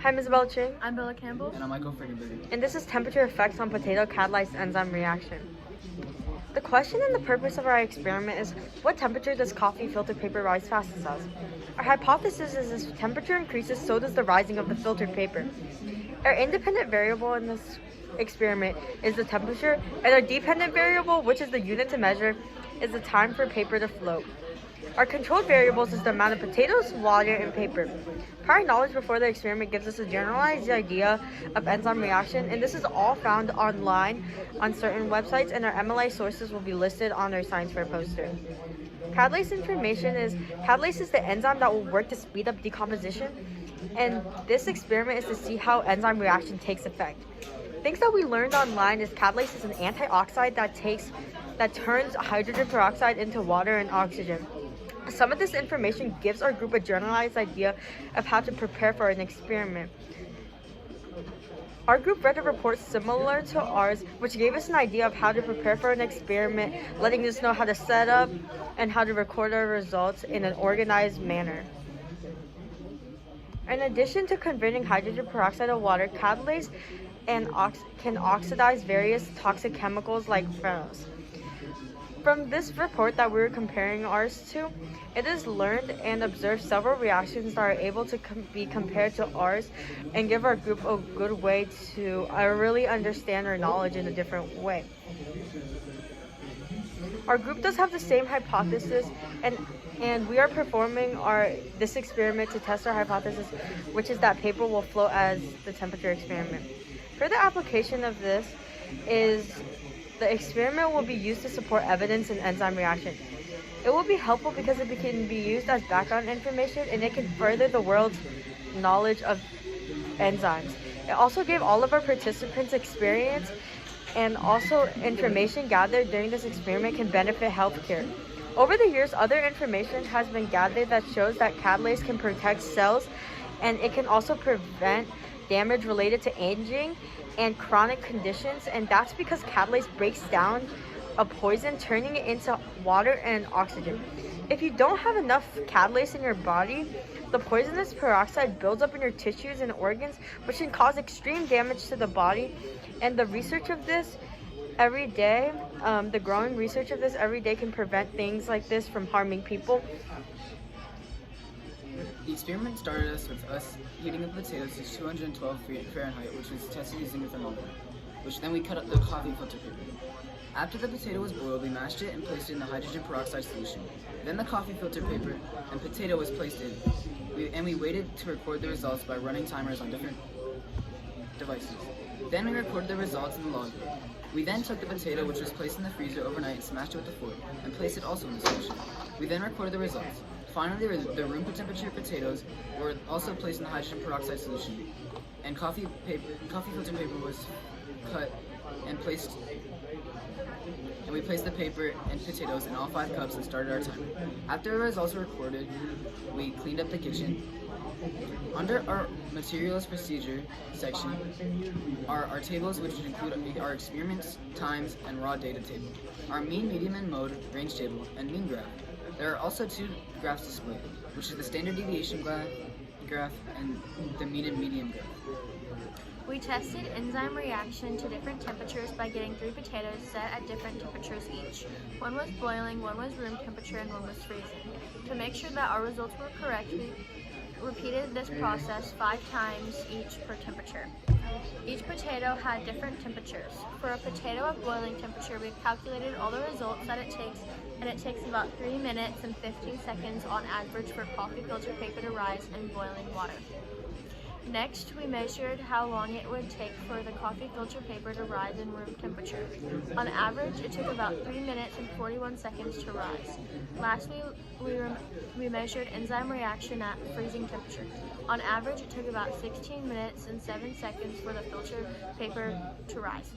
Hi, Ms. Belching. I'm Bella Campbell. And I'm Michael Frickenberry. And this is temperature effects on potato catalase enzyme reaction. The question and the purpose of our experiment is, what temperature does coffee filter paper rise fastest as? Our hypothesis is as temperature increases, so does the rising of the filtered paper. Our independent variable in this experiment is the temperature, and our dependent variable, which is the unit to measure, is the time for paper to float. Our controlled variables is the amount of potatoes, water, and paper. Prior knowledge before the experiment gives us a generalized idea of enzyme reaction, and this is all found online on certain websites, and our MLA sources will be listed on our science fair poster. Catalase information is, catalase is the enzyme that will work to speed up decomposition, and this experiment is to see how enzyme reaction takes effect. Things that we learned online is catalase is an antioxidant that turns hydrogen peroxide into water and oxygen. Some of this information gives our group a generalized idea of how to prepare for an experiment. Our group read a report similar to ours, which gave us an idea of how to prepare for an experiment, letting us know how to set up and how to record our results in an organized manner. In addition to converting hydrogen peroxide to water, catalase can oxidize various toxic chemicals like phenols. From this report that we were comparing ours to, it is learned and observed several reactions that are able to be compared to ours and give our group a good way to really understand our knowledge in a different way. Our group does have the same hypothesis, and we are performing this experiment to test our hypothesis, which is that paper will float as the temperature experiment. Further application of this is the experiment will be used to support evidence in enzyme reaction. It will be helpful because it can be used as background information, and it can further the world's knowledge of enzymes. It also gave all of our participants experience, and also information gathered during this experiment can benefit healthcare. Over the years, other information has been gathered that shows that catalase can protect cells, and it can also prevent damage related to aging and chronic conditions, and that's because catalase breaks down a poison, turning it into water and oxygen. If you don't have enough catalase in your body, the poisonous peroxide builds up in your tissues and organs, which can cause extreme damage to the body. And the research of this every day, the growing research of this every day can prevent things like this from harming people. The experiment started with us heating up potatoes to 212 Fahrenheit, which was tested using a thermometer, which then we cut up the coffee filter paper. After the potato was boiled, we mashed it and placed it in the hydrogen peroxide solution. Then the coffee filter paper and potato was placed in, and we waited to record the results by running timers on different devices. Then we recorded the results in the logbook. We then took the potato, which was placed in the freezer overnight, and smashed it with a fork, and placed it also in the solution. We then recorded the results. Finally, the room temperature potatoes were also placed in the hydrogen peroxide solution, and coffee filter paper was cut and placed. And we placed the paper and potatoes in all 5 cups and started our timer. After the results were recorded, we cleaned up the kitchen. Under our materials procedure section are our tables, which include our experiments, times, and raw data table, our mean, median, and mode range table, and mean graph. There are also 2 graphs displayed, which is the standard deviation graph and the mean and median graph. We tested enzyme reaction to different temperatures by getting 3 potatoes set at different temperatures each. One was boiling, one was room temperature, and one was freezing. To make sure that our results were correct, we repeated this process 5 times each per temperature. Each potato had different temperatures. For a potato at boiling temperature, we calculated all the results that it takes, and it takes about 3 minutes and 15 seconds on average for coffee filter paper to rise in boiling water. Next, we measured how long it would take for the coffee filter paper to rise in room temperature. On average, it took about 3 minutes and 41 seconds to rise. Lastly, we measured enzyme reaction at freezing temperature. On average, it took about 16 minutes and 7 seconds for the filter paper to rise.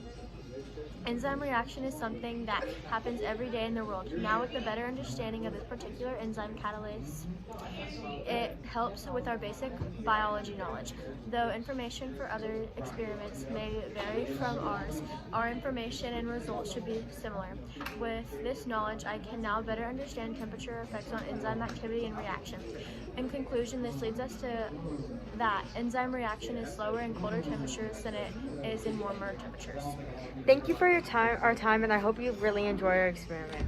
Enzyme reaction is something that happens every day in the world. Now, with a better understanding of this particular enzyme, catalase, it helps with our basic biology knowledge. Though information for other experiments may vary from ours, our information and results should be similar. With this knowledge, I can now better understand temperature effects on enzyme activity and reaction. In conclusion, this leads us to that enzyme reaction is slower in colder temperatures than it is in warmer temperatures. Thank you for our time, and I hope you really enjoy our experiment.